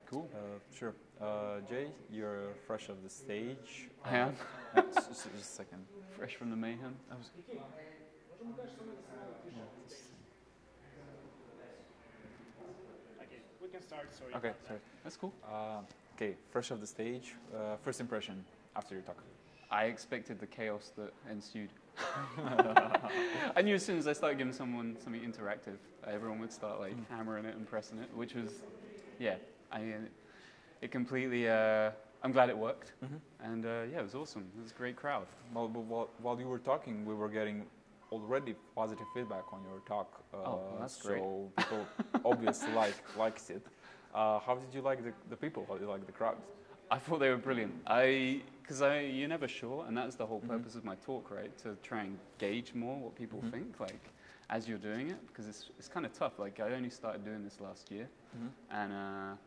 Cool. Sure. Jay, you're fresh off the stage. I am. Just a second. Fresh from the mayhem. Okay, we can start. Sorry. Okay, sorry. That's cool. Okay, fresh off the stage. First impression after your talk. I expected the chaos that ensued. I knew as soon as I started giving someone something interactive, everyone would start like hammering it and pressing it, which was, yeah, it completely. I'm glad it worked, and yeah, it was awesome. It was a great crowd. Well, while you were talking, we were getting already positive feedback on your talk. That's great. So people obviously likes it. How did you like the people? How did you like the crowd? I thought they were brilliant. Because you're never sure, and that's the whole purpose of my talk, right? To try and gauge more what people think, like as you're doing it, because it's kind of tough. Like I only started doing this last year, and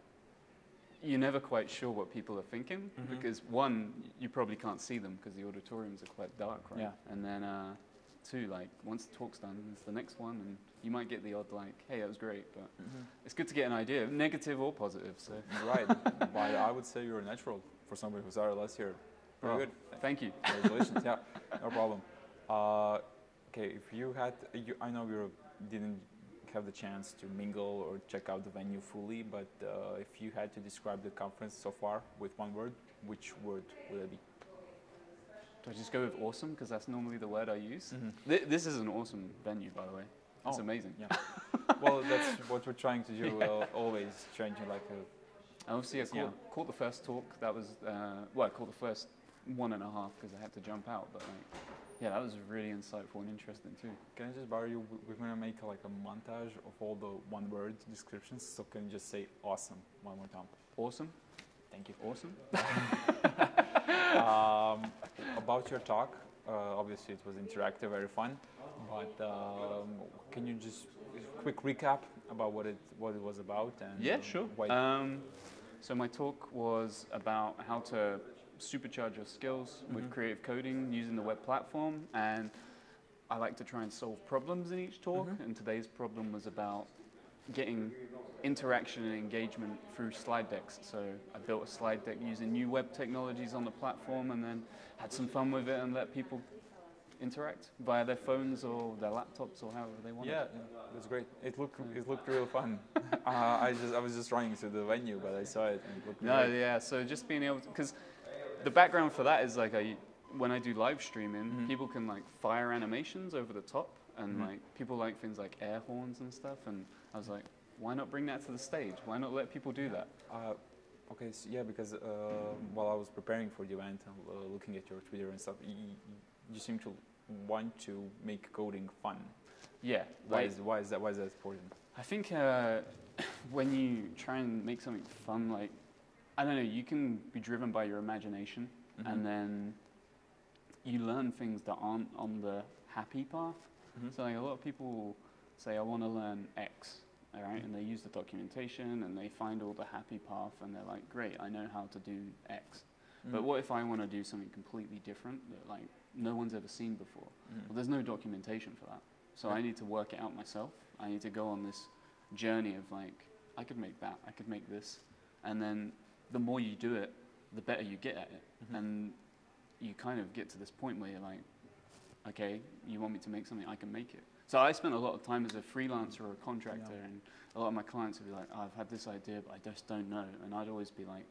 you're never quite sure what people are thinking because one, you probably can't see them because the auditoriums are quite dark, right? Yeah. And then two, like once the talk's done, there's the next one, and you might get the odd like, hey, that was great, but it's good to get an idea, negative or positive. So Right, but I would say you're a natural for somebody who started last year. Very good. Thank you. Congratulations. Yeah, no problem. Okay, if you had, I know you didn't have the chance to mingle or check out the venue fully, but if you had to describe the conference so far with one word, which word would it be? Do I just go with awesome because that's normally the word I use? This is an awesome venue, by the way. It's amazing. Yeah. Well, that's what we're trying to do. Always trying to like. Obviously, I caught the first talk. That was well, I caught the first 1.5 because I had to jump out. But like, yeah, that was really insightful and interesting too. Can I just borrow you? We're gonna make like a montage of all the one-word descriptions. So can you just say awesome one more time? Awesome. Thank you. Awesome. About your talk, obviously it was interactive, very fun. But can you just quick recap about what it was about? And yeah, sure. Why So my talk was about how to supercharge your skills with creative coding using the web platform, and I like to try and solve problems in each talk. And today's problem was about getting interaction and engagement through slide decks. So I built a slide deck using new web technologies on the platform, and then had some fun with it and let people interact via their phones or their laptops or however they want. Yeah, that's great. It looked real fun. I was just running to the venue, but I saw it and it looked great. Yeah. So just being able to, because the background for that is like when I do live streaming, people can like fire animations over the top, and like people like things like air horns and stuff. And I was like, why not bring that to the stage? Why not let people do that? Okay, so yeah, because while I was preparing for the event and looking at your Twitter and stuff, you seem to want to make coding fun. Yeah. Why is that important? I think when you try and make something fun, like, I don't know, you can be driven by your imagination, and then you learn things that aren't on the happy path. So like a lot of people say, I want to learn X, all right, and they use the documentation and they find all the happy path and they're like, great, I know how to do X. But what if I want to do something completely different that like no one's ever seen before? Well, there's no documentation for that. So I need to work it out myself. I need to go on this journey of like, I could make that, I could make this. And then the more you do it, the better you get at it. And you kind of get to this point where you're like, okay, you want me to make something, I can make it. So I spent a lot of time as a freelancer or a contractor, and a lot of my clients would be like, oh, I've had this idea, but I just don't know. And I'd always be like,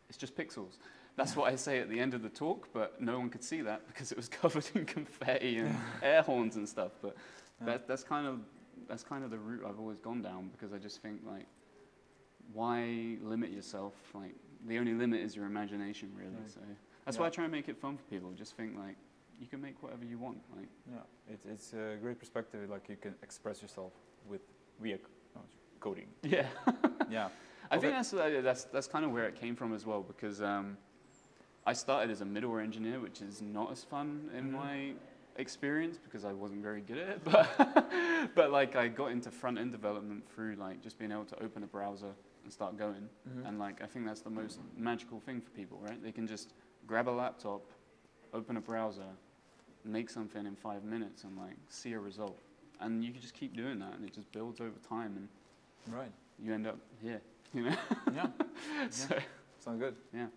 it's just pixels. That's what I say at the end of the talk, but no one could see that because it was covered in confetti and air horns and stuff. But that's kind of the route I've always gone down, because I just think like, why limit yourself? Like the only limit is your imagination, really. So that's why I try and make it fun for people. Just think like, you can make whatever you want. Like, yeah, it's a great perspective. Like you can express yourself via coding. Yeah. Yeah. I think that's kind of where it came from as well, because I started as a middleware engineer, which is not as fun in my experience because I wasn't very good at it. But like I got into front end development through like just being able to open a browser and start going. And like I think that's the most magical thing for people, right? They can just grab a laptop, open a browser, make something in 5 minutes and like see a result. And you can just keep doing that, and it just builds over time, and right. you end up here. you know. Yeah. So, Sounds good. yeah.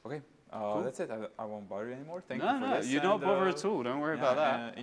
Okay. Cool. That's it. I won't bother you anymore. Thank No, you for no, this. you're not and, bothered at all. Don't worry about that.